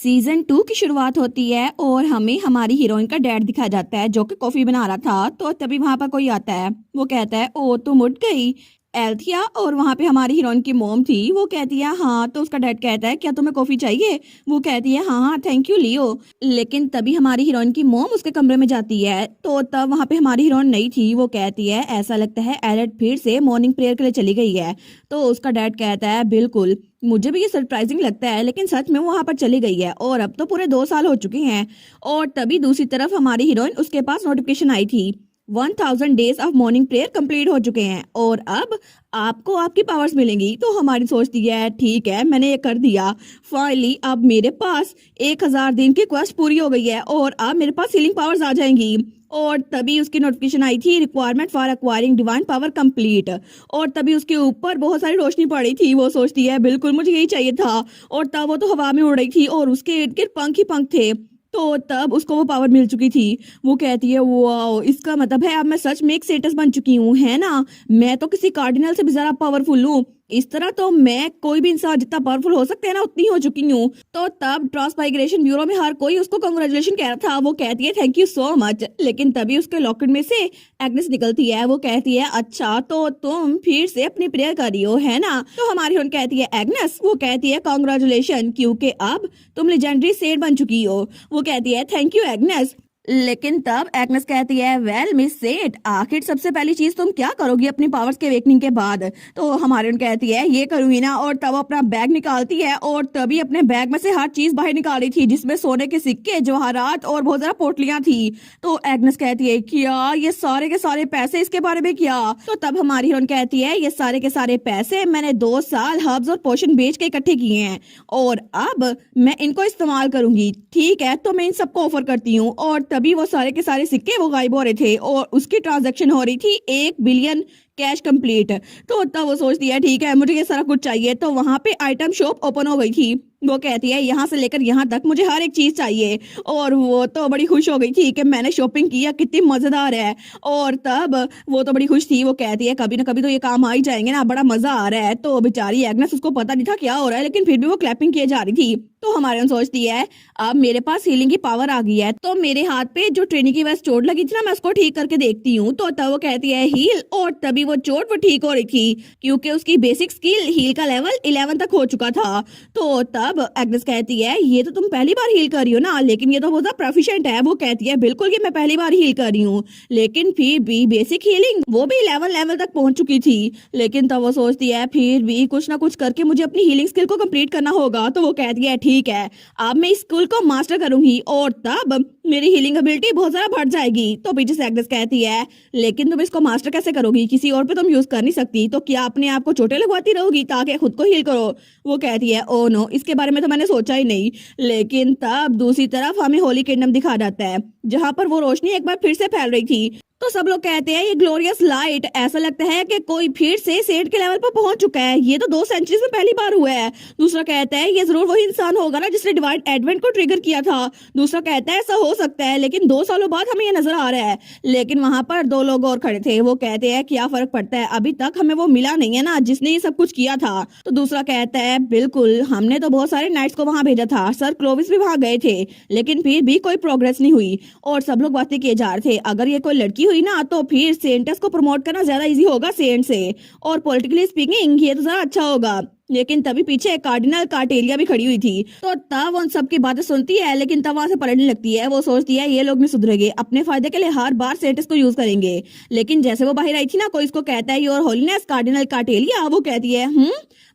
Season 2 की शुरुआत होती है और हमें हमारी हीरोइन का डैड दिखाया जाता है जो कि कॉफी बना रहा था। तो तभी वहां पर कोई आता है। वो कहता है ओ तुम उठ गई एल्थिया। और वहां पे हमारी हीरोइन की मॉम थी। वो कहती है हाँ। तो उसका डैड कहता है क्या तुम्हें कॉफी चाहिए। वो कहती है हाँ हाँ थैंक यू लियो। लेकिन तभी हमारी हीरोइन की मॉम उसके कमरे में जाती है। तो तब वहां पे हमारी हीरोइन नहीं थी। वो कहती है ऐसा लगता है एलेट फिर से मॉर्निंग प्रेयर के लिए चली गई है। तो उसका डैड कहता है बिल्कुल मुझे भी ये सरप्राइजिंग लगता है लेकिन सच में वो वहां पर चली गई है और अब तो पूरे 2 साल हो चुके हैं। और तभी दूसरी तरफ हमारी हीरोइन उसके पास नोटिफिकेशन आई थी 1000 days of morning prayer complete हो चुके हैं और अब आपको आपकी पावर्स मिलेंगी। तो हमारी सोचती है ठीक है मैंने ये कर दिया। फाइनली अब मेरे पास 1000 दिन की क्वेस्ट पूरी हो गई है और अब मेरे पास हीलिंग पावर्स आ जाएंगी। और तभी उसकी नोटिफिकेशन आई थी requirement for acquiring divine power complete. और तभी उसके ऊपर बहुत सारी रोशनी पड़ी थी। वो सोचती है बिल्कुल मुझे यही चाहिए था। और तब वो तो हवा में उड़ रही थी और उसके इर्द गिर्द पंख ही पंख थे। तो तब उसको वो पावर मिल चुकी थी। वो कहती है वाओ इसका मतलब है अब मैं सच में एक सेटस बन चुकी हूँ है ना। मैं तो किसी कार्डिनल से भी ज्यादा पावरफुल हूँ। इस तरह तो मैं कोई भी इंसान जितना पावरफुल हो सकते हैं ना उतनी हो चुकी हूँ। तो तब ट्रांसमाइग्रेशन ब्यूरो में हर कोई उसको कांग्रेचुलेशन कह रहा था। वो कहती है थैंक यू सो मच। लेकिन तभी उसके लॉकेट में से एग्नेस निकलती है। वो कहती है अच्छा तो तुम फिर से अपनी प्रेयर कर रही हो है ना। तो हमारी हीरोइन कहती है एग्नेस। वो कहती है कांग्रेचुलेशन क्योंकि अब तुम लेजेंडरी सेठ बन चुकी हो। वो कहती है थैंक यू एग्नेस। लेकिन तब एग्नेस कहती है वेल मिस सेठ आखिर सबसे पहली चीज तुम क्या करोगी अपनी पावर्स के वेकनिंग के बाद। तो हमारे उन कहती है ये करूंगी ना। और तब अपना बैग निकालती है और तभी अपने बैग में से हर चीज बाहर निकाली थी जिसमें सोने के सिक्के जवाहरात और बहुत ज्यादा पोटलियां थी। तो एग्नेस कहती है क्या ये सारे के सारे पैसे इसके बारे में क्या। तो तब हमारी हीरोइन कहती है ये सारे के सारे पैसे मैंने 2 साल हर्ब्स और पोशन बेच के इकट्ठे किए हैं और अब मैं इनको इस्तेमाल करूंगी। ठीक है तो मैं इन सबको ऑफर करती हूँ। और तभी वो सारे के सारे सिक्के वो गायब हो रहे थे और उसकी ट्रांजैक्शन हो रही थी 1 बिलियन कैश कंप्लीट। तो तब वो सोचती है ठीक है मुझे ये सारा कुछ चाहिए। तो वहां पे आइटम शॉप ओपन हो गई थी। वो कहती है यहाँ से लेकर यहाँ तक मुझे हर एक चीज चाहिए। और वो तो बड़ी खुश हो गई थी कि मैंने शॉपिंग किया कितनी मजेदार है। और तब वो तो बड़ी खुश थी। वो कहती है कभी ना कभी तो ये काम आ ही जाएंगे ना बड़ा मजा आ रहा है। तो बेचारी एग्नेस उसको पता नहीं था क्या हो रहा है लेकिन फिर भी वो क्लैपिंग किए जा रही थी। तो हमारे यहाँ सोचती है अब मेरे पास हीलिंग की पावर आ गई है तो मेरे हाथ पे जो ट्रेनी की वजह से चोट लगी थी ना मैं उसको ठीक करके देखती हूँ। तो तब वो कहती है हील। और तभी वो चोट वो ठीक हो रही थी क्योंकि उसकी बेसिक स्किल हील का लेवल 11 तक हो चुका था। तो तब एग्नेस कहती है ये तो तुम पहली बार हील कर रही हो ना लेकिन ये तो बहुत प्रोफिशिएंट है। वो कहती है बिल्कुल ये मैं पहली बार हील कर रही हूँ लेकिन फिर भी बेसिक हीलिंग वो भी 11 लेवल तक पहुंच चुकी थी। लेकिन तब वो सोचती है फिर भी कुछ ना कुछ करके मुझे अपनी हीलिंग स्किल को कंप्लीट करना होगा। तो वो कहती है ठीक है अब मैं इस स्किल को मास्टर करूंगी और तब मेरी हीलिंग एबिलिटी बहुत ज्यादा बढ़ जाएगी। तो पीछे से एग्नेस कहती है लेकिन तुम इसको मास्टर कैसे करोगी किसी और पे तुम यूज कर नहीं सकती। तो क्या अपने आप को चोटें लगवाती रहोगी ताकि खुद को हील करो। वो कहती है ओ नो इसके बारे में तो मैंने सोचा ही नहीं। लेकिन तब दूसरी तरफ हमें होली किंगडम दिखा जाता है जहां पर वो रोशनी एक बार फिर से फैल रही थी। तो सब लोग कहते हैं ये ग्लोरियस लाइट ऐसा लगता है कि कोई फिर से सेठ के लेवल पर पहुंच चुका है। ये तो 2 सेंचुरीज में पहली बार हुआ है। दूसरा कहता है ये जरूर वही इंसान होगा ना जिसने डिवाइन एडवेंट को ट्रिगर किया था। दूसरा कहता है ऐसा हो सकता है लेकिन 2 सालों बाद हमें ये नजर आ रहा है। लेकिन वहां पर 2 लोग और खड़े थे। वो कहते हैं क्या फर्क पड़ता है अभी तक हमें वो मिला नहीं है ना जिसने ये सब कुछ किया था। तो दूसरा कहता है बिल्कुल हमने तो बहुत सारे नाइट्स को वहां भेजा था सर क्लोविस भी वहां गए थे लेकिन फिर भी कोई प्रोग्रेस नहीं हुई। और सब लोग बातें किए जा रहे थे अगर ये कोई लड़की हुई ना तो फिर सेंटस को प्रमोट करना ज्यादा इजी होगा सेंट से और पॉलिटिकली स्पीकिंग ये तो ज्यादा अच्छा होगा। लेकिन तभी पीछे कार्डिनल कार्टेलिया भी खड़ी हुई थी। तो तब उन सबकी बातें सुनती है लेकिन तब वहां से पलटने लगती है। वो सोचती है ये लोग नहीं सुधरेंगे अपने फायदे के लिए हर बार सेंटस को यूज करेंगे। लेकिन जैसे वो बाहर आई थी ना कोई इसको कहता है योर होलीनेस कार्डिनल कार्टेलिया। वो कहती है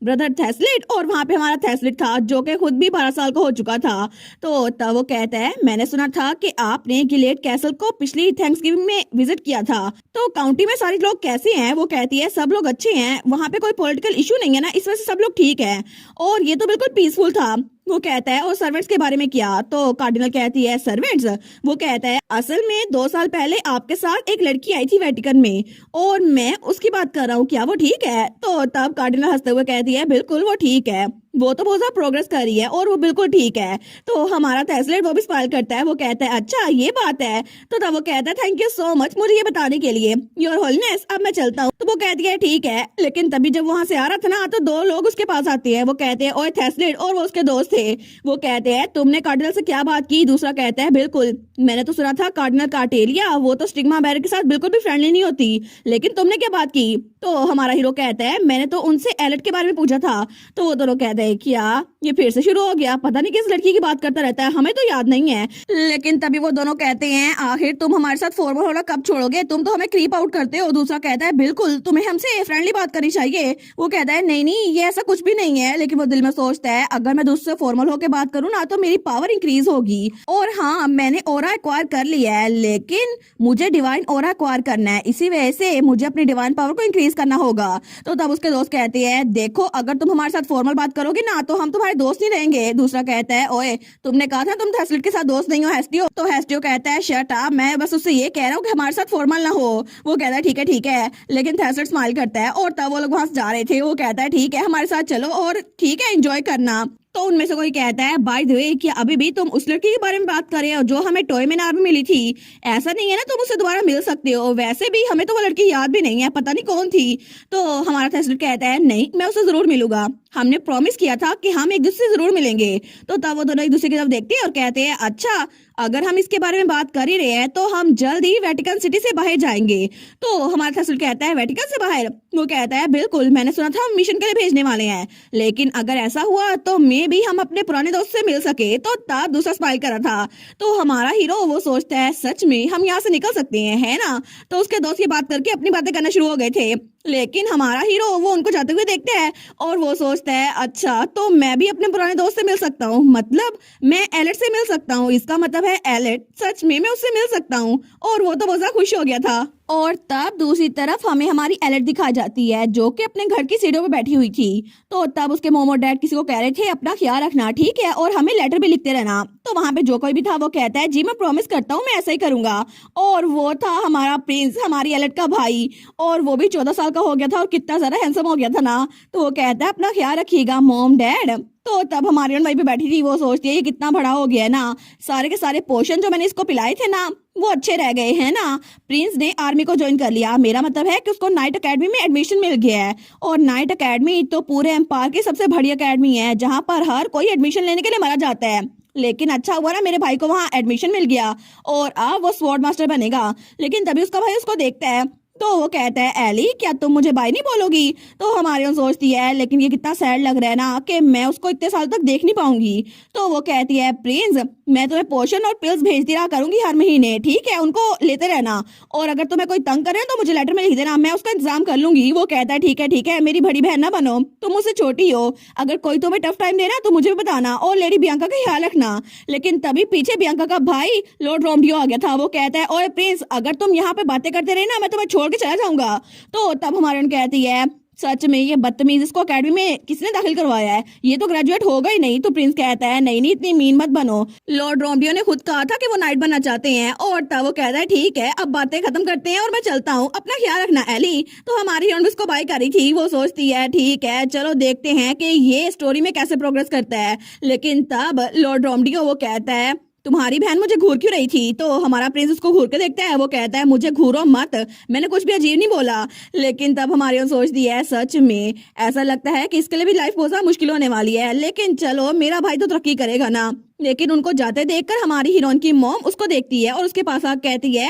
ब्रदर थैसलिट। और वहां पे हमारा थैसलिट था जो कि खुद भी 12 साल का हो चुका था। तो तब वो कहता है मैंने सुना था कि आपने गिलेड कैसल को पिछली थैंक्सगिविंग में विजिट किया था। तो काउंटी में सारे लोग कैसे हैं। वो कहती है सब लोग अच्छे हैं वहां पे कोई पॉलिटिकल इशू नहीं है ना इस वजह से सब लोग ठीक है और ये तो बिल्कुल पीसफुल था। वो कहता है और सर्वेंट्स के बारे में क्या। तो कार्डिनल कहती है सर्वेंट्स। वो कहता है असल में 2 साल पहले आपके साथ एक लड़की आई थी वेटिकन में और मैं उसकी बात कर रहा हूँ क्या वो ठीक है। तो तब कार्डिनल हंसते हुए कहती है बिल्कुल वो ठीक है। वो तो बहुत ज्यादा प्रोग्रेस कर रही है और वो बिल्कुल ठीक है। तो हमारा तहसीलदार वो भी स्माइल करता है, वो कहता है अच्छा ये बात है। तो तब वो कहता है थैंक यू सो मच मुझे ये बताने के लिए, योर होलनेस अब मैं चलता हूँ। तो वो कहती है ठीक है, लेकिन तभी जब वहां से आ रहा था ना तो दो लोग उसके पास आते हैं। वो कहते हैं ओए तहसीलदार, और वो उसके दोस्त थे। वो कहते हैं तुमने कार्डिनल से क्या बात की? दूसरा कहता है बिल्कुल, मैंने तो सुना था कार्डिनल कार्टेलिया वो तो स्टिग्मा बैरर के साथ बिल्कुल भी फ्रेंडली नहीं होती, लेकिन तुमने क्या बात की? तो हमारा हीरो कहता है मैंने तो उनसे एलेट के बारे में पूछा था। तो वो दोनों कहते हैं क्या ये फिर से शुरू हो गया, पता नहीं किस लड़की की बात करता रहता है, हमें तो याद नहीं है। लेकिन तभी वो दोनों कहते हैं आखिर तुम हमारे साथ फॉर्मल होना कब छोड़ोगे, तुम तो हमें क्रीप आउट करते हो। दूसरा कहता है बिल्कुल तुम्हें हमसे फ्रेंडली बात करनी चाहिए। वो कहता है नहीं नहीं ये ऐसा कुछ भी नहीं है, लेकिन वो दिल में सोचता है अगर मैं दूसरे फॉर्मल होकर बात करूँ ना तो मेरी पावर इंक्रीज होगी। और हाँ मैंने ओरा एक्वायर कर लिया है, लेकिन मुझे डिवाइन ओरा एक्वायर करना है, इसी वजह से मुझे अपनी डिवाइन पावर को इंक्रीज करना होगा। तो तब उसके दोस्त कहते हैं देखो अगर तुम हमारे साथ फॉर्मल बात करोगे ना तो हम तुम्हारे दोस्त नहीं रहेंगे। दूसरा कहता है ओए तुमने कहा था तुम थैसलिट के साथ दोस्त नहीं हो हेस्टियो। तो हेस्टियो कहता है शट अप, मैं बस उससे ये कह रहा हूँ कि हमारे साथ फॉर्मल ना हो। वो कहता है ठीक है, लेकिन थैसलिट स्माइल करता है। और तब वो लोग वहां से जा रहे थे, वो कहता है ठीक है हमारे साथ चलो और ठीक है एंजॉय करना। तो उनमें से कोई कहता है बाय द वे कि अभी भी तुम उस लड़की के बारे में बात कर रहे हो जो हमें टॉय मेनार में मिली थी, ऐसा नहीं है ना तुम उससे दोबारा मिल सकते हो, वैसे भी हमें तो वो लड़की याद भी नहीं है, पता नहीं कौन थी। तो हमारा थैसलिट कहता है नहीं मैं उससे जरूर मिलूंगा, हमने प्रॉमिस किया था कि हम एक दूसरे से जरूर मिलेंगे। तो तब वो दोनों एक दूसरे की तरफ देखते हैं और कहते हैं अच्छा अगर हम इसके बारे में बात कर ही रहे हैं तो हम जल्द ही वेटिकन सिटी से बाहर जाएंगे। तो हमारा थैसलिट कहता है वेटिकन से बाहर? वो कहता है बिल्कुल, मैंने सुना था हम मिशन के लिए भेजने वाले हैं, लेकिन अगर ऐसा हुआ तो मे भी हम अपने पुराने दोस्त से मिल सके। तो तब दूसरा स्माइल कर रहा था। तो हमारा हीरो वो सोचता है सच में हम यहाँ से निकल सकते हैं, है ना? तो उसके दोस्त ये बात करके अपनी बातें करना शुरू हो गए थे, लेकिन हमारा हीरो वो उनको जाते हुए देखता है और वो सोचता है अच्छा तो मैं भी अपने पुराने दोस्त से मिल सकता हूँ, मतलब मैं एलेट से मिल सकता हूँ, इसका मतलब है एलेट सच में मैं उससे मिल सकता हूँ। और वो तो बहुत ज्यादा खुश हो गया था। और तब दूसरी तरफ हमें हमारी एलेट दिखाई जाती है जो कि अपने घर की सीढ़ियों पे बैठी हुई थी। तो तब उसके मोम और डैड किसी को कह रहे थे अपना ख्याल रखना ठीक है, और हमें लेटर भी लिखते रहना। तो वहां पे जो कोई भी था वो कहता है जी मैं प्रॉमिस करता हूँ मैं ऐसा ही करूंगा। और वो था हमारा प्रिंस, हमारी एलेट का भाई, और वो भी 14 साल का हो गया था और कितना ज्यादा हैंडसम हो गया था ना। तो वो कहता है अपना ख्याल रखिएगा मॉम डैड। तो तब हमारी वहीं पे बैठी थी, वो सोचती है ये कितना बड़ा हो गया है ना, सारे के सारे पोषण जो मैंने इसको पिलाए थे ना वो अच्छे रह गए हैं ना। प्रिंस ने आर्मी को ज्वाइन कर लिया, मेरा मतलब है कि उसको नाइट अकेडमी में एडमिशन मिल गया है। और नाइट अकेडमी तो पूरे एम्पायर की सबसे बड़ी अकेडमी है जहाँ पर हर कोई एडमिशन लेने के लिए मरा जाता है। लेकिन अच्छा हुआ ना मेरे भाई को वहाँ एडमिशन मिल गया और अब वो स्वॉर्ड मास्टर बनेगा। लेकिन तभी उसका भाई उसको देखता है तो वो कहता है एली क्या तुम मुझे बाय नहीं बोलोगी? तो हमारे यहाँ सोचती है लेकिन ये कितना सैड लग रहा है ना कि मैं उसको इतने साल तक देख नहीं पाऊंगी। तो वो कहती है प्रिंस मैं तुम्हें पोषण और पिल्स भेजती रहा करूंगी हर महीने, ठीक है उनको लेते रहना, और अगर तुम्हें कोई तंग करे तो मुझे लेटर में लिख देना, मैं उसका इंतजाम कर लूंगी। वो कहता है ठीक है मेरी बड़ी बहन ना बनो, तुम मुझसे छोटी हो, अगर कोई तुम्हें टफ टाइम देना तो मुझे भी बताना और लेडी बियांका का ख्याल रखना। लेकिन तभी पीछे बियांका का भाई लॉर्ड रोमडियो आ गया था। वो कहता है ओए प्रिंस अगर तुम यहाँ पे बातें करते रहे ना मैं तुम्हें छोड़ के चला जाऊंगा। तो तब हमारे कहती है सच में ये बदतमीज इसको एकेडमी में किसने दाखिल करवाया है, ये तो ग्रेजुएट होगा ही नहीं। तो प्रिंस कहता है नहीं इतनी मीन मत बनो, लॉर्ड रोमडियो ने खुद कहा था कि वो नाइट बनना चाहते हैं। और तब वो कहता है ठीक है अब बातें खत्म करते हैं और मैं चलता हूँ, अपना ख्याल रखना एली। तो हमारी हीरोइन उसको बाय करी थी, वो सोचती है ठीक है चलो देखते हैं कि ये स्टोरी में कैसे प्रोग्रेस करता है। लेकिन तब लॉर्ड रोमडियो वो कहता है तुम्हारी बहन मुझे घूर क्यों रही थी? तो हमारा प्रिंस उसको घूर के देखता है, वो कहता है मुझे घूरो मत, मैंने कुछ भी अजीब नहीं बोला। लेकिन तब हमारी ओर सोचती है सच में ऐसा लगता है कि इसके लिए भी लाइफ बहुत ज्यादा मुश्किल होने वाली है, लेकिन चलो मेरा भाई तो तरक्की करेगा ना। लेकिन उनको जाते देखकर हमारी हीरोइन की मॉम उसको देखती है और उसके पास आकर कहती है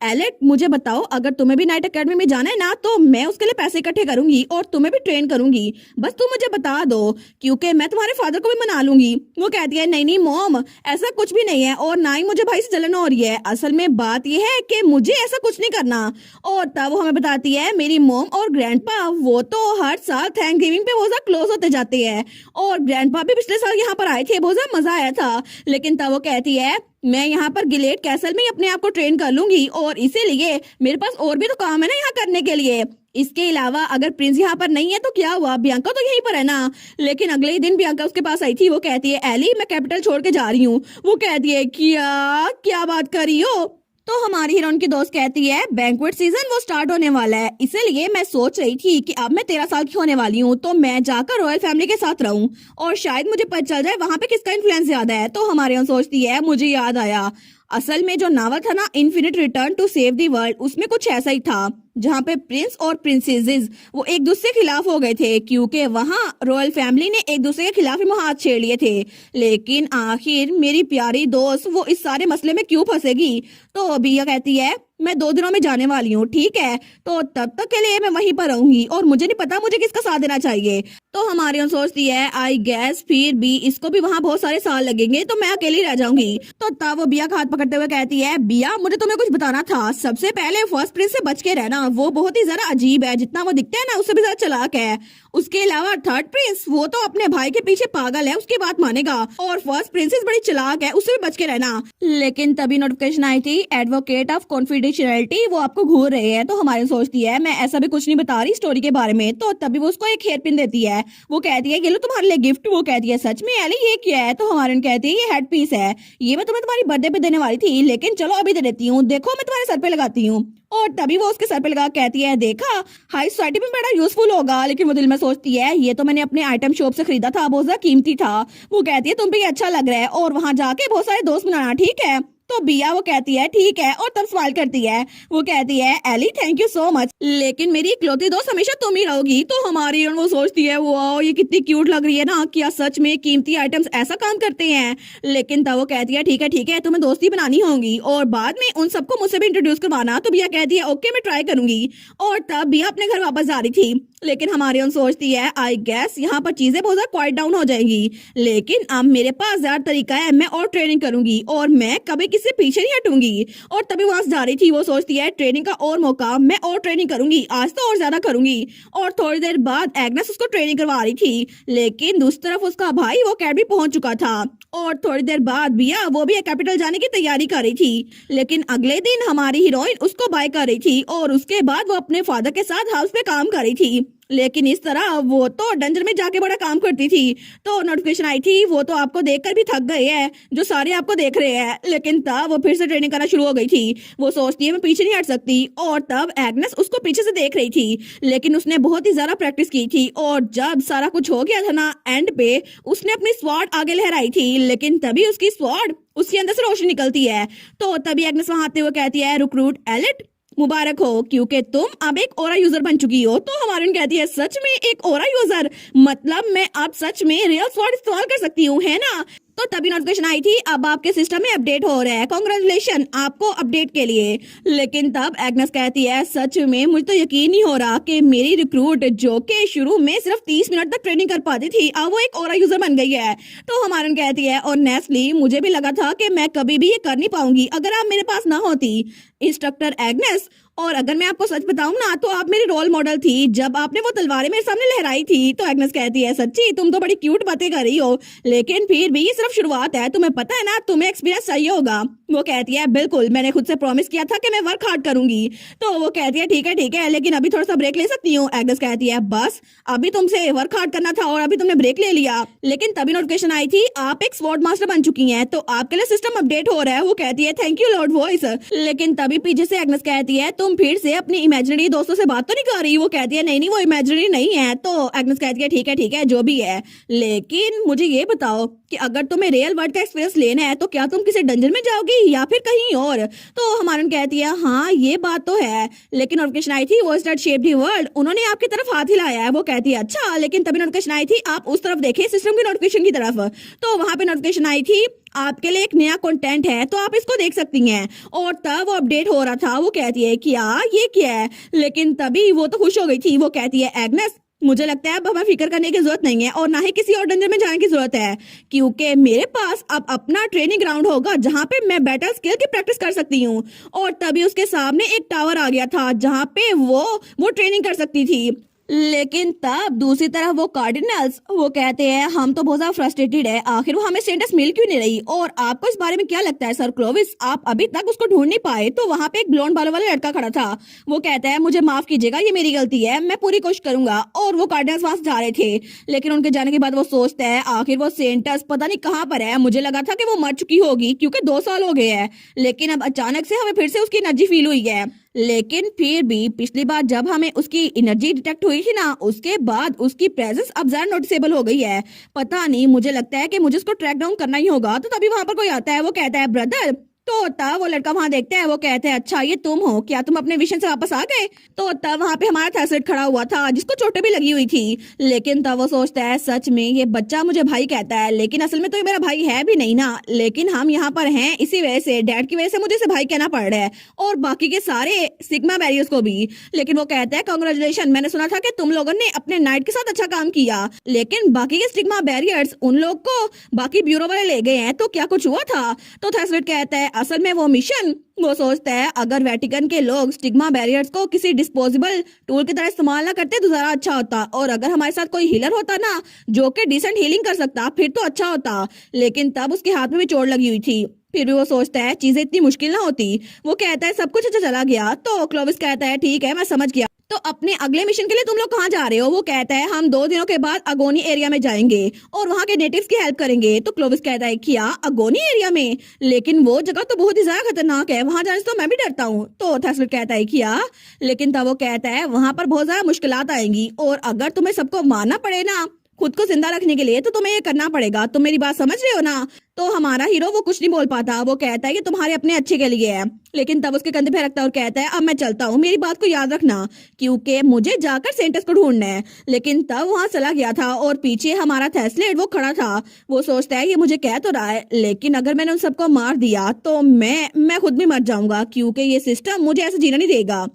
एलेट मुझे बताओ अगर तुम्हें भी नाइट एकेडमी में जाना है ना तो मैं उसके लिए पैसे इकट्ठे करूंगी और तुम्हें भी ट्रेन करूंगी, बस तुम मुझे बता दो क्योंकि मैं तुम्हारे फादर को भी मना लूंगी। वो कहती है नहीं मॉम ऐसा कुछ भी नहीं है और ना ही मुझे भाई से जलन हो रही है, असल में बात यह है कि मुझे ऐसा कुछ नहीं करना। और तब वो हमें बताती है मेरी मॉम और ग्रैंडपा वो तो हर साल थैंक्स गिविंग पे बहुत ज्यादा क्लोज होते जाते हैं और ग्रैंडपा भी पिछले साल यहाँ पर आए थे, बहुत ज्यादा मजा आया था। लेकिन तब वो कहती है मैं यहाँ पर गिलेट कैसल में ही अपने आप को ट्रेन कर लूंगी और इसीलिए मेरे पास और भी तो काम है ना यहाँ करने के लिए। इसके अलावा अगर प्रिंस यहाँ पर नहीं है तो क्या हुआ, बियांका तो यहीं पर है ना। लेकिन अगले ही दिन बियांका उसके पास आई थी, वो कहती है एली मैं कैपिटल छोड़ के जा रही हूँ। वो कहती है क्या क्या बात कर रही हो? तो हमारी हीरोइन की दोस्त कहती है बैंक्वेट सीजन वो स्टार्ट होने वाला है, इसीलिए मैं सोच रही थी कि अब मैं 13 साल की होने वाली हूँ तो मैं जाकर रॉयल फैमिली के साथ रहूं और शायद मुझे पता चल जाए वहां पे किसका इन्फ्लुएंस ज्यादा है। तो हमारी हीरोइन सोचती है मुझे याद आया, असल में जो नावल था ना infinite return to save the world, उसमें कुछ ऐसा ही था जहाँ पे प्रिंस और प्रिंसेसेस वो एक दूसरे के खिलाफ हो गए थे क्योंकि वहाँ रॉयल फैमिली ने एक दूसरे के खिलाफ ही हाथ छेड़ लिए थे। लेकिन आखिर मेरी प्यारी दोस्त वो इस सारे मसले में क्यों फंसेगी। तो बिया कहती है मैं 2 दिनों में जाने वाली हूँ, ठीक है, तो तब तक के लिए मैं वहीं पर रहूंगी और मुझे नहीं पता मुझे किसका साथ देना चाहिए। तो हमारी हम सोचती है आई गैस फिर भी इसको भी वहाँ बहुत सारे साल लगेंगे तो मैं अकेली रह जाऊंगी। तो तब वो बिया का हाथ पकड़ते हुए कहती है बिया मुझे तुम्हें कुछ बताना था, सबसे पहले फर्स्ट प्रिंस से बच के रहना, वो बहुत ही ज्यादा अजीब है, जितना वो दिखता है ना उससे भी ज्यादा चालाक है। उसके अलावा थर्ड प्रिंस वो तो अपने भाई के पीछे पागल है, उसकी बात मानेगा, और फर्स्ट प्रिंसेस बड़ी चालाक है, उससे भी बच के रहना। लेकिन तभी नोटिफिकेशन आई थी एडवोकेट ऑफ कॉन्फिडेंशियलिटी वो आपको घूर रहे हैं। तो हमारी सोचती है मैं ऐसा भी कुछ नहीं बता रही स्टोरी के बारे में। तो तभी वो उसको एक हेयर पिन देती है, वो कहती है ये लो तुम्हारे लिए गिफ्ट। वो कहती है सच में एली ये क्या है। तो हमारी कहती है ये हेड पीस है, ये मैं तुम्हें तुम्हारी बर्थडे पे देने वाली थी लेकिन चलो अभी दे देती हूँ, देखो मैं तुम्हारे सर पे लगाती हूँ। और तभी वो उसके सर पे लगा कहती है देखा हाई सोसाइटी में बड़ा यूजफुल होगा। लेकिन वो दिल में सोचती है ये तो मैंने अपने आइटम शॉप से खरीदा था, बहुत ज्यादा कीमती था। वो कहती है तुम पे ये अच्छा लग रहा है और वहां जाके बहुत सारे दोस्त बनाना, ठीक है। तो बिया वो कहती है ठीक है और तब स्माइल करती है। वो कहती है Ellie thank you so much, लेकिन मेरी इकलौती दोस्त हमेशा तुम ही रहोगी। तो हमारी वो सोचती है वाओ ये कितनी क्यूट लग रही है ना, क्या सच में कीमती आइटम्स ऐसा काम करते हैं। लेकिन तब वो कहती है ठीक है तुम्हें दोस्ती बनानी होगी और बाद में उन सबको मुझसे भी इंट्रोड्यूस करवाना। तो बिया कहती है ओके मैं ट्राई करूंगी। और तब बिया अपने घर वापस जा रही थी। लेकिन हमारी उन सोचती है आई गैस यहाँ पर चीजें बहुत ज्यादा क्वाइट डाउन हो जाएंगी, लेकिन अब मेरे पास ज्यादा तरीका है, मैं और ट्रेनिंग करूंगी और मैं कभी किसी से पीछे नहीं हटूंगी। और तभी वहां से जा रही थी। वो सोचती है ट्रेनिंग का और मौका, मैं और ट्रेनिंग करूंगी, आज तो और ज्यादा करूंगी। और थोड़ी देर बाद एग्नेस उसको ट्रेनिंग करवा रही थी, लेकिन दूसरी तरफ उसका भाई वो अकेडमी पहुंच चुका था। और थोड़ी देर बाद बिया वो भी कैपिटल जाने की तैयारी कर रही थी। लेकिन अगले दिन हमारी हीरोइन उसको बाय कर रही थी और उसके बाद वो अपने फादर के साथ हाउस पे काम कर रही थी। लेकिन इस तरह वो तो डंजर में जाके बड़ा काम करती थी। तो नोटिफिकेशन आई थी वो तो आपको देखकर भी थक गए हैं, जो सारे आपको देख रहे हैं। लेकिन तब वो फिर से ट्रेनिंग करना शुरू हो गई थी। वो सोचती है मैं पीछे नहीं हट सकती। और तब एग्नेस उसको पीछे से देख रही थी, लेकिन उसने बहुत ही ज्यादा प्रैक्टिस की थी। और जब सारा कुछ हो गया था ना एंड पे, उसने अपनी स्वॉर्ड आगे लहराई थी, लेकिन तभी उसकी स्वॉर्ड उसके अंदर से रोशनी निकलती है। तो तभी एग्नेस वहां आते हुए कहती है रिक्रूट एलिट मुबारक हो क्योंकि तुम अब एक ओरा यूजर बन चुकी हो। तो हमारी कहती है सच में एक ओरा यूजर, मतलब मैं अब सच में रियल स्वॉर्ड इस्तेमाल कर सकती हूँ, है ना। तो तभी नोटिफिकेशन आई थी अब आपके सिस्टम में अपडेट हो रहा है, कांग्रेचुलेशन आपको अपडेट के लिए। लेकिन तब एग्नेस कहती है सच में मुझे तो यकीन नहीं हो रहा कि मेरी रिक्रूट जो कि शुरू में सिर्फ 30 मिनट तक ट्रेनिंग कर पाती थी अब वो एक ओरा यूजर बन गई है। तो हमारन कहती है और नेस्ली मुझे भी लगा था कि मैं कभी भी ये कर नहीं पाऊंगी अगर आप मेरे पास ना होती इंस्ट्रक्टर एग्नेस। और अगर मैं आपको सच बताऊं ना तो आप मेरी रोल मॉडल थी जब आपने वो तलवारें मेरे सामने लहराई थी। तो एग्नेस कहती है सच्ची तुम तो बड़ी क्यूट बातें कर रही हो, लेकिन फिर भी ये सिर्फ शुरुआत है, तुम्हें पता है ना तुम्हें एक्सपीरियंस चाहिए होगा। वो कहती है बिल्कुल मैंने खुद से प्रॉमिस किया था कि मैं वर्क हार्ड करूंगी। तो वो कहती है ठीक है लेकिन अभी थोड़ा सा ब्रेक ले सकती हूँ। एग्नेस कहती है बस अभी तुमसे वर्क हार्ड करना था और अभी तुमने ब्रेक ले लिया। लेकिन तभी नोटिफिकेशन आई थी आप एक स्वॉर्ड मास्टर बन चुकी हैं, तो आपके लिए सिस्टम अपडेट हो रहा है। वो कहती है थैंक यू लॉर्ड वॉइस। लेकिन तभी पीछे से एग्नेस कहती है तुम फिर से अपनी इमेजिनरी दोस्तों से बात तो नहीं कर रही। वो कहती है नहीं वो इमेजिनरी नहीं है। तो एग्नेस कहती है ठीक है जो भी है, लेकिन मुझे ये बताओ कि अगर तुम्हें रियल वर्ल्ड का एक्सपीरियंस लेना है तो क्या तुम किसी डंजन में जाओगी या फिर कहीं और। तो हमारन कहती है हाँ ये बात तो है, लेकिन नोटिफिकेशन आई थी वो स्टार्ट शेप दी वर्ल्ड, उन्होंने आपकी तरफ हाथ हिलाया है। वो कहती है अच्छा, लेकिन तभी नोटिफिकेशन आई थी आप उस तरफ देखें सिस्टम की नोटिफिकेशन की तरफ। तो वहां पे नोटिफिकेशन आई थी आपके लिए एक नया कंटेंट है तो आप इसको देख सकती हैं। और तब वो अपडेट हो रहा था। वो कहती है क्या ये क्या है, लेकिन तभी वो तो खुश हो गई थी। वो कहती है एग्नेस मुझे लगता है अब हमें फिक्र करने की जरूरत नहीं है और ना ही किसी और डंजन में जाने की जरूरत है, क्योंकि मेरे पास अब अपना ट्रेनिंग ग्राउंड होगा जहां पे मैं बैटल स्किल की प्रैक्टिस कर सकती हूँ। और तभी उसके सामने एक टावर आ गया था जहां पे वो ट्रेनिंग कर सकती थी। लेकिन तब दूसरी तरफ वो कार्डिनल्स वो कहते हैं हम तो बहुत ज्यादा फ्रस्ट्रेटेड है, आखिर वो हमें सेंटस मिल क्यों नहीं रही, और आपको इस बारे में क्या लगता है सर क्लोविस, आप अभी तक उसको ढूंढ नहीं पाए। तो वहां पे एक ब्लॉन्ड बालों वाला लड़का खड़ा था, वो कहता है मुझे माफ कीजिएगा, ये मेरी गलती है, मैं पूरी कोशिश करूंगा। और वो कार्डिनल्स वहां से जा रहे थे, लेकिन उनके जाने के बाद वो सोचता है आखिर वो सेंटस पता नहीं कहाँ पर है, मुझे लगा था कि वो मर चुकी होगी क्योंकि 2 साल हो गए हैं, लेकिन अब अचानक से हमें फिर से उसकी एनर्जी फील हुई है। लेकिन फिर भी पिछली बार जब हमें उसकी एनर्जी डिटेक्ट हुई थी ना, उसके बाद उसकी प्रेजेंस अब ज्यादा नोटिसेबल हो गई है। पता नहीं, मुझे लगता है कि मुझे उसको ट्रैक डाउन करना ही होगा। तो तभी वहां पर कोई आता है, वो कहता है ब्रदर। तो तब वो लड़का वहां देखता है, वो कहते हैं अच्छा ये तुम हो क्या, तुम अपने मिशन से वापस आ गए। तो तब वहां पे हमारा थैसलेट खड़ा हुआ था जिसको चोटें भी लगी हुई थी। लेकिन तब वो सोचता है सच में ये बच्चा मुझे भाई कहता है, लेकिन असल में तो ये मेरा भाई है भी नहीं ना, लेकिन हम यहाँ पर हैं इसी वजह से, डैड की वजह से मुझे इसे भाई कहना पड़ रहा है, और बाकी के सारे सिग्मा बैरियर्स को भी। लेकिन वो कहता है कांग्रेचुलेशन, मैंने सुना था कि तुम लोगों ने अपने नाइट के साथ अच्छा काम किया, लेकिन बाकी के स्टिग्मा बैरियर्स उन लोग को बाकी ब्यूरो वाले ले गए हैं, तो क्या कुछ हुआ था। तो थैसलेट कहता है असल में वो मिशन, वो सोचता है अगर वेटिकन के लोग स्टिग्मा बैरियर्स को किसी डिस्पोजेबल टूल की तरह इस्तेमाल ना करते तो ज्यादा अच्छा होता, और अगर हमारे साथ कोई हीलर होता ना जो कि डिसेंट हीलिंग कर सकता फिर तो अच्छा होता। लेकिन तब उसके हाथ में भी चोट लगी हुई थी, फिर भी वो सोचता है चीजें इतनी मुश्किल ना होती। वो कहता है सब कुछ अच्छा चला गया। तो क्लोविस कहता है ठीक है मैं समझ गया, तो अपने अगले मिशन के लिए तुम लोग कहाँ जा रहे हो। वो कहता है हम 2 दिनों के बाद अगोनी एरिया में जाएंगे और वहां के नेटिव्स की हेल्प करेंगे। तो क्लोविस कहता है क्या अगोनी एरिया में, लेकिन वो जगह तो बहुत ही ज्यादा खतरनाक है, वहां जाने से तो मैं भी डरता हूँ। तो थैसलेट कहता है क्या, लेकिन तब वो कहता है वहां पर बहुत ज्यादा मुश्किलात आएंगी, और अगर तुम्हें सबको मारना पड़े ना खुद को जिंदा रखने के लिए तो तुम्हें ये करना पड़ेगा, तुम मेरी बात समझ रहे हो ना। तो हमारा हीरो वो कुछ नहीं बोल पाता, वो कहता है कि तुम्हारे अपने अच्छे के लिए है, लेकिन तब उसके कंधे पे रखता है और कहता है अब मैं चलता हूँ, मेरी बात को याद रखना क्योंकि मुझे जाकर सेंटस को ढूंढना है। लेकिन तब वहां चला गया था और पीछे हमारा थैसलेट वो खड़ा था। वो सोचता है ये मुझे कह तो रहा है, लेकिन अगर मैंने उन सबको मार दिया तो मैं खुद भी मर जाऊंगा क्योंकि ये सिस्टम मुझे ऐसे जीना नहीं देगा।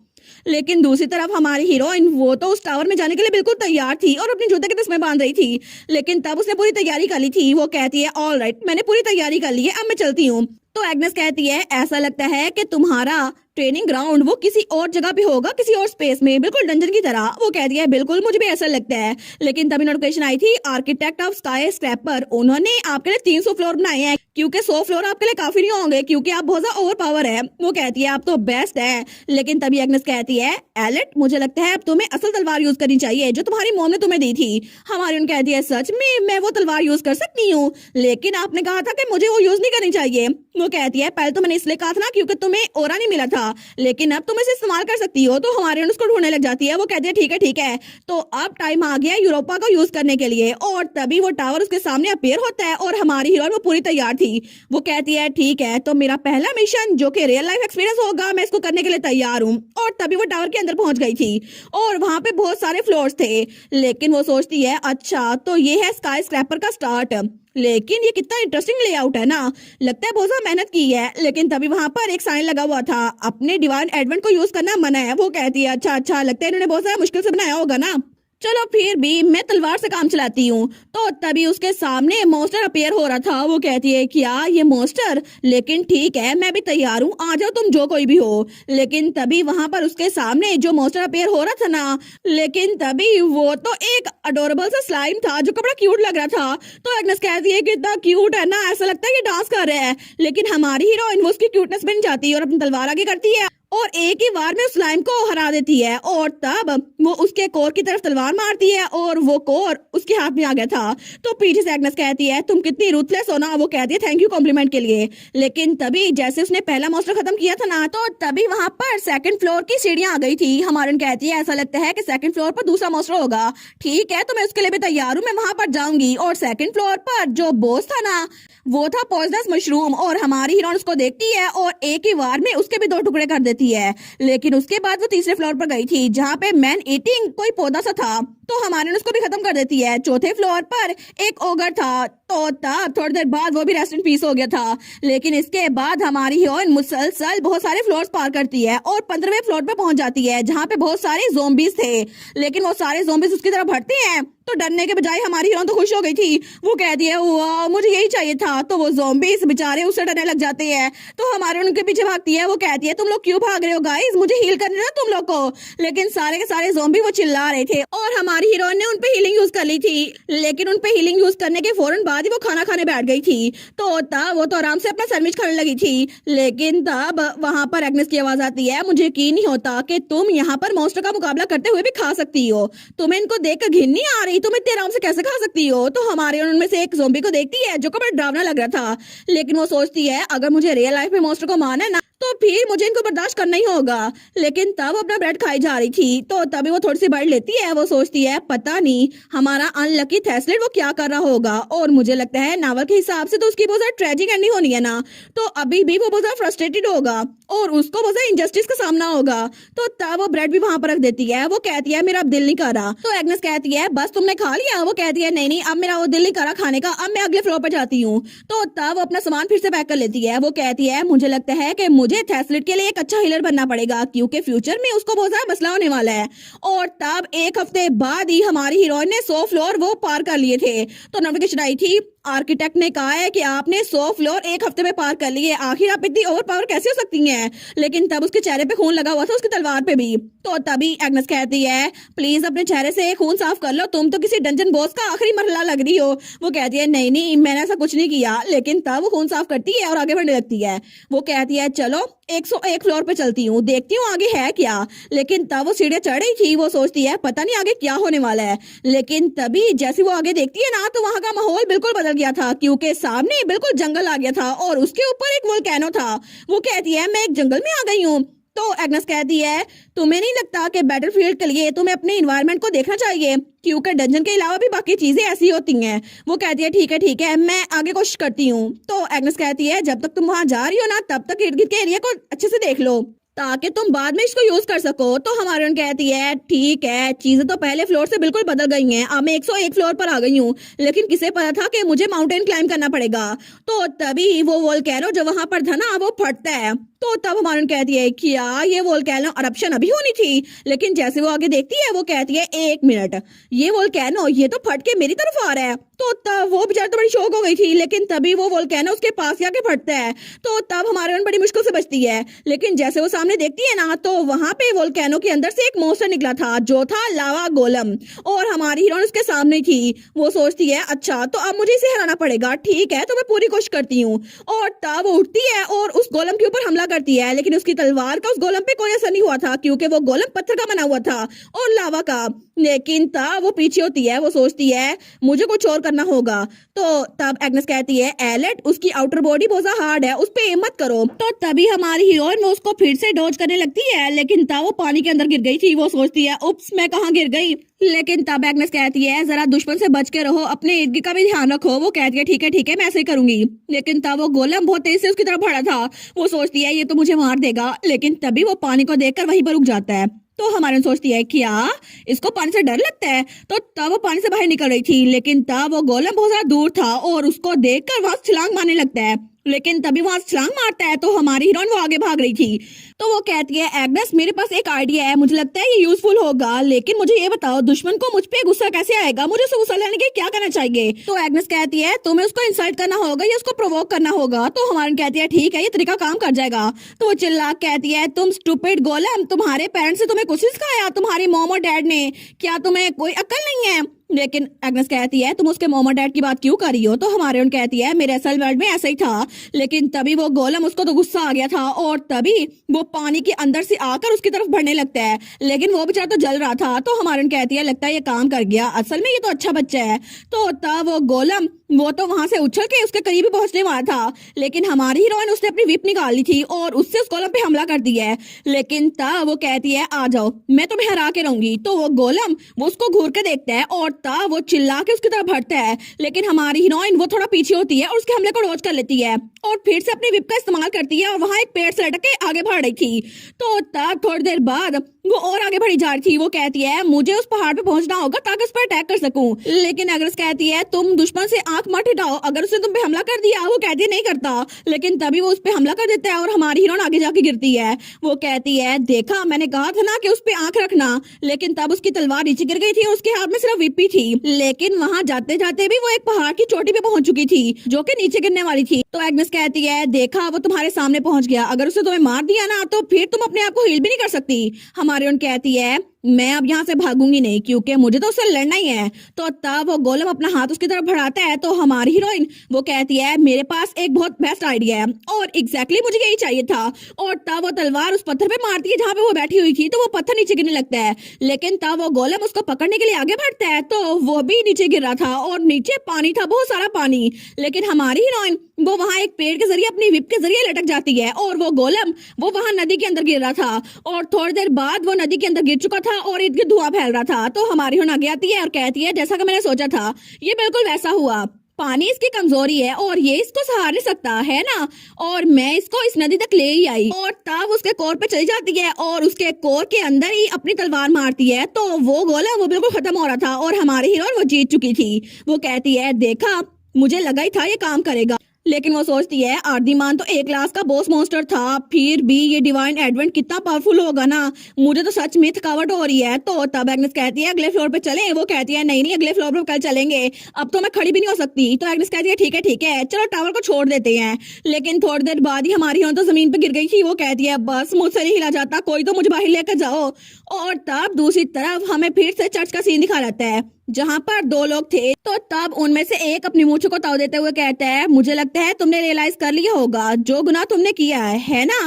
लेकिन दूसरी तरफ हमारी हीरोइन वो तो उस टावर में जाने के लिए बिल्कुल तैयार थी और अपने जूते के तस्मे बांध रही थी, लेकिन तब उसने पूरी तैयारी कर ली थी। वो कहती है ऑल राइट मैंने पूरी तैयारी कर ली है, अब मैं चलती हूँ। तो एग्नेस कहती है ऐसा लगता है कि तुम्हारा ट्रेनिंग ग्राउंड वो किसी और जगह पे होगा, किसी और स्पेस में, बिल्कुल डंजन की तरह। वो कहती है बिल्कुल मुझे भी ऐसा लगता है। लेकिन तभी नोटिफिकेशन आई थी आर्किटेक्ट ऑफ स्काई स्क्रैपर, उन्होंने आपके लिए 300 फ्लोर बनाए हैं क्योंकि 100 फ्लोर आपके लिए काफी नहीं होंगे क्योंकि आप बहुत ज्यादा ओवर पावर है। वो कहती है आप तो बेस्ट है। लेकिन तभी एग्नेस कहती है एलेट मुझे लगता है अब तुम्हें असल तलवार यूज करनी चाहिए जो तुम्हारी मॉम ने तुम्हें दी थी। हमारी उन कहती है सच में मैं वो तलवार यूज कर सकती हूँ, लेकिन आपने कहा था कि मुझे वो यूज नहीं करनी चाहिए। वो कहती है पहले तो मैंने इसलिए कहा था ना क्योंकि तुम्हें ओरा नहीं मिला था, लेकिन अब तुम इसे इस्तेमाल कर सकती हो। तो हमारे उसको ढूंढने लग जाती है। वो कहती है ठीक है तो अब टाइम आ गया यूरोपा को यूज करने के लिए। और तभी वो टावर उसके सामने अपीयर होता है और हमारी हीरोइन वो पूरी तैयार थी। वो कहती है ठीक है तो मेरा पहला मिशन जो कि रियल लाइफ एक्सपीरियंस होगा मैं इसको करने के लिए तैयार हूँ। और तभी वो टावर के अंदर पहुंच गई थी और वहां पे बहुत सारे फ्लोर्स थे, लेकिन वो सोचती है अच्छा तो ये है स्काई स्क्रैपर का स्टार्ट, लेकिन ये कितना इंटरेस्टिंग लेआउट है ना, लगता है बहुत ज्यादा मेहनत की है। लेकिन तभी वहां पर एक साइन लगा हुआ था अपने डिवाइन एडवेंट को यूज करना मना है। वो कहती है अच्छा लगता है इन्होंने बहुत ज्यादा मुश्किल से बनाया होगा ना, चलो फिर भी मैं तलवार से काम चलाती हूँ। तो तभी उसके सामने मॉन्स्टर अपीयर हो रहा था। वो कहती है क्या ये मॉन्स्टर, लेकिन ठीक है मैं भी तैयार हूँ, आ जाओ तुम जो कोई भी हो। लेकिन तभी वहां पर उसके सामने जो मॉन्स्टर अपीयर हो रहा था ना, लेकिन तभी वो तो एक अडोरेबल सा स्लाइम था जो बड़ा क्यूट लग रहा था। तो एग्नेस कहती है कितना क्यूट है ना, ऐसा लगता है ये डांस कर रहा है। लेकिन हमारी हीरोइन वो उसकी क्यूटनेस बन जाती है और अपनी तलवार आगे करती है और एक ही बार में उस स्लाइम को हरा देती है। और तब वो उसके कोर की तरफ तलवार मारती है और वो कोर उसके हाथ में आ गया था। तो पीछे से एग्नेस कहती है तुम कितनी रूथलेस हो ना। वो कहती है थैंक यू कॉम्प्लीमेंट के लिए। लेकिन तभी जैसे उसने पहला मॉन्स्टर खत्म किया था ना, तो तभी वहां पर सेकंड फ्लोर की सीढ़ियां आ गई थी। हमारे कहती है ऐसा लगता है कि सेकंड फ्लोर पर दूसरा मॉन्स्टर होगा। ठीक है तो मैं उसके लिए भी तैयार हूँ, मैं वहां पर जाऊंगी। और सेकंड फ्लोर पर जो बॉस था ना वो था पॉइजनस मशरूम, और हमारी हीरोइन उसको देखती है और एक ही बार में उसके भी 2 टुकड़े कर देती है। लेकिन उसके बाद वो तीसरे फ्लोर पर गई थी जहाँ पे मैन ईटिंग कोई पौधा सा था, तो हमारे उसको भी खत्म कर देती है। चौथे फ्लोर पर एक ओगर था, तो तब थोड़ी देर बाद वो भी रेस्ट इन पीस हो गया था। लेकिन इसके बाद हमारी हीरोइन मुसलसल बहुत सारे फ्लोर्स पार करती है और 15वें फ्लोर पे पहुंच जाती है जहाँ पे बहुत सारे ज़ोंबीज थे। लेकिन वो सारे ज़ोंबीज उसकी तरफ बढ़ते हैं तो डरने के बजाय हमारी हीरोइन तो खुश हो गई थी। वो कहती है वाह मुझे यही चाहिए था, तो वो ज़ॉम्बीज़ बेचारे उससे डरने लग जाते हैं। तो हमारे उनके पीछे भागती है। वो कहती है तुम लोग क्यों भाग रहे हो गाइस, मुझे हील करना है तुम लोग को। लेकिन सारे के सारे ज़ॉम्बी वो चिल्ला रहे थे और हमारी हीरोइन ने उनपे हीलिंग यूज कर ली थी। लेकिन उनपे हीलिंग यूज करने के फौरन बाद ही वो खाना खाने बैठ गई थी। तो तब वो तो आराम से अपना सैंडविच खाने लगी थी। लेकिन तब वहां पर एग्नेस की आवाज आती है, मुझे यकीन नहीं होता कि तुम यहाँ पर मॉन्स्टर का मुकाबला करते हुए भी खा सकती हो। तुम्हें इनको देखकर घिन नहीं आ रही? तुम इतने आराम से कैसे खा सकती हो? तो हमारे उनमें से एक ज़ॉम्बी को देखती है जो कि बड़ा डरावना लग रहा था। लेकिन वो सोचती है अगर मुझे रियल लाइफ में मॉन्स्टर को मारना है ना तो फिर मुझे इनको बर्दाश्त करना ही होगा। लेकिन तब वो अपना ब्रेड खाई जा रही थी। तो तभी वो थोड़ी सी बढ़ लेती है। वो सोचती है पता नहीं हमारा अनलकी थेस्लेट वो क्या कर रहा होगा। और मुझे लगता है नावल के हिसाब से तो उसकी बहुत ज्यादा ट्रेजिक एंडिंग होनी है ना, तो अभी भी वो बहुत ज्यादा फ्रस्ट्रेटेड होगा और उसको बहुत ज्यादा इंजस्टिस का सामना होगा। तो तब वो ब्रेड भी वहां पर रख देती है। वो कहती है मेरा अब दिल नहीं कर रहा। तो एग्नेस कहती है बस तुमने खा लिया? वो कहती है नहीं नहीं, अब मेरा वो दिल नहीं कर रहा खाने का, अब मैं अगले फ्लोर पर जाती हूँ। तो तब वो अपना सामान फिर से पैक कर लेती है। वो कहती है मुझे लगता है कि मुझे थेस्लेट के लिए एक अच्छा हीलर बनना पड़ेगा क्योंकि फ्यूचर में उसको बहुत ज्यादा मसला होने वाला है। और तब एक हफ्ते बाद ही हमारी हीरोइन ने 100 फ्लोर वो पार कर लिए थे। तो नोटिफिकेशन आई थी, आर्किटेक्ट ने कहा है कि आपने 100 फ्लोर एक हफ्ते में पार कर लिए, आखिर आप इतनी ओवर पावर कैसे हो सकती हैं? लेकिन तब उसके चेहरे पे खून लगा हुआ था, उसकी तलवार पे भी। तो तभी एग्नेस कहती है प्लीज अपने चेहरे से खून साफ कर लो, तुम तो किसी डंजन बॉस का आखिरी मरहला लग रही हो। वो कहती है नहीं नहीं मैंने ऐसा कुछ नहीं किया। लेकिन तब वो खून साफ करती है और आगे बढ़ने लगती है। वो कहती है चलो 101 फ्लोर पे चलती हूँ, देखती हूँ आगे है क्या। लेकिन तब वो सीढ़ियां चढ़ रही थी। वो सोचती है पता नहीं आगे क्या होने वाला है। लेकिन तभी जैसे वो आगे देखती है ना तो वहां का माहौल बिल्कुल बदल गया था क्योंकि सामने बिल्कुल जंगल आ गया था और उसके ऊपर एक वोल्केनो था। वो कहती है मैं एक जंगल में आ गई हूँ। तो एग्नेस कहती है तुम्हें नहीं लगता कि बैटलफील्ड के लिए तुम्हें अपने इन्वायरमेंट को देखना चाहिए क्योंकि डंजन के अलावा भी बाकी चीजें ऐसी होती हैं। वो कहती है ठीक है मैं आगे कोशिश करती हूँ। तो एग्नेस कहती है जब तक तुम वहां जा रही हो ना तब तक इर्द गिर्द के एरिया को अच्छे से देख लो ताकि तुम बाद में इसको यूज कर सको। तो हमारी उन कहती है ठीक है, चीजें तो पहले फ्लोर से बिल्कुल बदल गई हैं, अब मैं 101 फ्लोर पर आ गई हूँ। लेकिन किसे पता था कि मुझे माउंटेन क्लाइंब करना पड़ेगा। तो तभी वो वोल्केनो जो वहां पर था ना वो फटता है। तो तब हमारी कहती है क्या ये वोल्केनो अरप्शन अभी होनी थी? लेकिन जैसे वो आगे देखती है वो कहती है 1 मिनट, ये वोल्केनो ये तो फट के मेरी तरफ आ रहा है। तो तब वो बेचारी तो बड़ी शौक हो गई थी। लेकिन तभी वो वोल्केनो उसके पास आके फटता है। तो तब हमारे बड़ी मुश्किल से बचती है। लेकिन जैसे वो सामने देखती है ना तो वहां पे वोल्केनो के अंदर से एक मॉन्स्टर निकला था जो था लावा गोलम और हमारी हीरोइन उसके सामने थी। वो सोचती है अच्छा तो अब मुझे इसे हराना पड़ेगा, ठीक है तो मैं पूरी कोशिश करती हूँ। और तब वो उठती है और उस गोलम के ऊपर हमला करती है। लेकिन उसकी तलवार का उस गोलम पे कोई असर नहीं हुआ था क्योंकि वो गोलम पत्थर का बना हुआ था और लावा का। लेकिन तब वो पीछे होती है। वो सोचती है मुझे कुछ और करना होगा। तो तब एग्नेस कहती है एलेट उसकी आउटर बॉडी बहुत हार्ड है, उस पे एम मत करो। तो तभी हमारी हीरोइन वो उसको फिर से डॉज करने लगती है। लेकिन तब वो पानी के अंदर गिर गई थी। वो सोचती है उप्स मैं कहाँ गिर गई। लेकिन तब एग्नेस कहती है जरा दुश्मन से बच के रहो, अपने इर्द गिर्द का भी ध्यान रखो। वो कहती है ठीक है मैं ऐसे ही करूंगी। लेकिन तब वो गोलम बहुत तेज से उसकी तरफ बढ़ा था। वो सोचती है ये तो मुझे मार देगा। लेकिन तभी वो पानी को देखकर वहीं पर रुक जाता है। तो हमारे सोचती है क्या इसको पानी से डर लगता है। तो तब वो पानी से बाहर निकल रही थी। लेकिन तब वो गोलम बहुत ज्यादा दूर था और उसको देखकर वहां छलांग मारने लगता है। लेकिन तभी वहां छलांग मारता है तो हमारी हीरोइन वो आगे भाग रही थी। तो वो कहती है एग्नेस मेरे पास एक आइडिया है, मुझे लगता है ये यूजफुल होगा। लेकिन मुझे ये बताओ दुश्मन को मुझ पे गुस्सा कैसे आएगा, मुझे उसको गुस्सा लाने के लिए क्या करना चाहिए? तो एग्नेस कहती है तुम्हें उसको इंसल्ट करना होगा या उसको प्रोवोक करना होगा। तो हमारी कहती है ठीक है ये तरीका काम कर जाएगा। तो वो चिल्ला कहती है तुम स्टूपिड गोलम, तुम्हारे पेरेंट्स ने तुम्हें कुछ नहीं सिखाया, तुम्हारी मॉम और डैड ने, क्या तुम्हें कोई अक्ल नहीं है? लेकिन एग्नेस कहती है तुम उसके मॉम और डैड की बात क्यों कर रही हो? तो हमारे उन कहती है मेरे असल वर्ल्ड में ऐसा ही था। लेकिन तभी वो गोलम उसको तो गुस्सा आ गया था और तभी वो पानी के अंदर से आकर उसकी तरफ बढ़ने लगता है। लेकिन वो बेचारा तो जल रहा था। तो हमारे उन कहती है लगता है ये काम कर गया, असल में ये तो अच्छा बच्चा है। तो तब वो गोलम वो तो वहां से उछल के उसके करीब ही पहुंचने वाला था। लेकिन हमारी हीरोइन उसने अपनी विप निकाल ली थी और उससे उस गोलम पे हमला कर दिया है। लेकिन तब वो कहती है आ जाओ मैं तुम्हें हरा के रहूंगी। तो वो गोलम वो उसको घूर के देखता है और तब वो चिल्ला के उसकी तरफ बढ़ता है। लेकिन हमारी हीरोइन वो थोड़ा पीछे होती है और उसके हमले को डॉज कर लेती है और फिर से अपनी विप का इस्तेमाल करती है और वहां एक पेड़ से लटक के आगे बढ़ रही थी। तो तब थोड़ी देर बाद वो और आगे बढ़ी जा रही थी। वो कहती है मुझे उस पहाड़ पे पहुंचना होगा ताकि उस पर अटैक कर सकूं। लेकिन एग्नेस कहती है तुम दुश्मन से आंख मत हटाओ, अगर उसने तुम पे हमला कर दिया। वो कहती है नहीं करता, लेकिन तभी वो उस पे हमला कर देता है और हमारी हीरोइन आगे जाके गिरती है। वो कहती है देखा मैंने कहा था ना कि उस पे आंख रखना, लेकिन तब उसकी तलवार नीचे गिर गई थी और उसके हाथ में सिर्फ विपी थी। लेकिन वहां जाते जाते भी वो एक पहाड़ की चोटी पे पहुंच चुकी थी जो कि नीचे गिरने वाली थी। तो एग्नेस कहती है देखा वो तुम्हारे सामने पहुंच गया, अगर उसने तुम्हें मार दिया ना तो फिर तुम अपने आप को हील भी नहीं कर सकती। हमारी हीरोइन कहती है मैं अब यहाँ से भागूंगी नहीं क्योंकि मुझे तो उससे लड़ना ही है। तो तब वो गोलम अपना हाथ उसकी तरफ बढ़ाता है तो हमारी हीरोइन वो कहती है मेरे पास एक बहुत बेस्ट आइडिया है और एग्जैक्टली मुझे यही चाहिए था। और तब वो तलवार उस पत्थर पे मारती है जहाँ पे वो बैठी हुई थी, तो वो पत्थर नीचे गिरने लगता है। लेकिन तब वो गोलम उसको पकड़ने के लिए आगे बढ़ता है तो वो भी नीचे गिर रहा था और नीचे पानी था, बहुत सारा पानी। लेकिन हमारी हीरोइन वो वहां एक पेड़ के जरिए अपनी विप के जरिए लटक जाती है और वो गोलम वो वहां नदी के अंदर गिर रहा था और थोड़ी देर बाद वो नदी के अंदर गिर चुका था और इनके धुआं फैल रहा था। तो हमारी हीरोइन आगे आती है और कहती है जैसा कि मैंने सोचा था ये बिल्कुल वैसा हुआ, पानी इसकी कमजोरी है और ये इसको सहार नहीं सकता है ना, और मैं इसको इस नदी तक ले ही आई। और तब उसके कोर पे चली जाती है और उसके कोर के अंदर ही अपनी तलवार मारती है तो वो गोला वो बिल्कुल खत्म हो रहा था और हमारी हीरोइन वो जीत चुकी थी। वो कहती है देखा मुझे लगा ही था ये काम करेगा, लेकिन वो सोचती है आर्दिमान तो एक क्लास का बॉस मॉन्स्टर था, फिर भी ये डिवाइन एडवेंट कितना पावरफुल होगा ना, मुझे तो सच में थकावट हो रही है। तो तब एग्नेस कहती है अगले फ्लोर पे चले। वो कहती है नहीं नहीं अगले फ्लोर पे कल चलेंगे, अब तो मैं खड़ी भी नहीं हो सकती। तो एग्नेस कहती है ठीक है चलो टावर को छोड़ देते हैं। लेकिन थोड़ी देर बाद ही हमारी हीरोइन तो जमीन पे गिर गई थी। वो कहती है बस मुझसे नहीं हिला जाता, कोई तो मुझे बाहर लेकर जाओ। और तब दूसरी तरफ हमें फिर से चर्च का सीन दिखा रहता है जहाँ पर दो लोग थे। तो तब उनमें से एक अपनी मूंछ को ताव देते हुए कहता है मुझे लगता है तुमने रियलाइज कर लिया होगा जो गुनाह तुमने किया है ना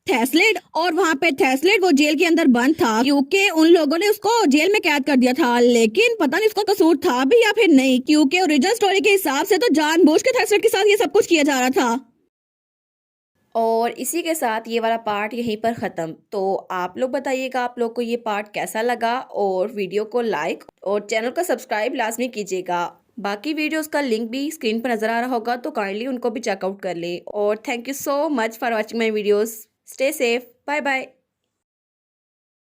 थेस्लिड। और वहाँ पे थेस्लिड वो जेल के अंदर बंद था क्योंकि उन लोगों ने उसको जेल में कैद कर दिया था, लेकिन पता नहीं उसका कसूर था भी या फिर नहीं, क्योंकि ओरिजिनल स्टोरी के हिसाब से तो जानबूझ के थेस्लिड के साथ ये सब कुछ किया जा रहा था। और इसी के साथ ये वाला पार्ट यहीं पर ख़त्म। तो आप लोग बताइएगा आप लोग को ये पार्ट कैसा लगा, और वीडियो को लाइक और चैनल को सब्सक्राइब लाजमी कीजिएगा। बाकी वीडियोस का लिंक भी स्क्रीन पर नज़र आ रहा होगा तो काइंडली उनको भी चेकआउट कर ले। और thank you so much for watching my videos. Stay safe, bye bye.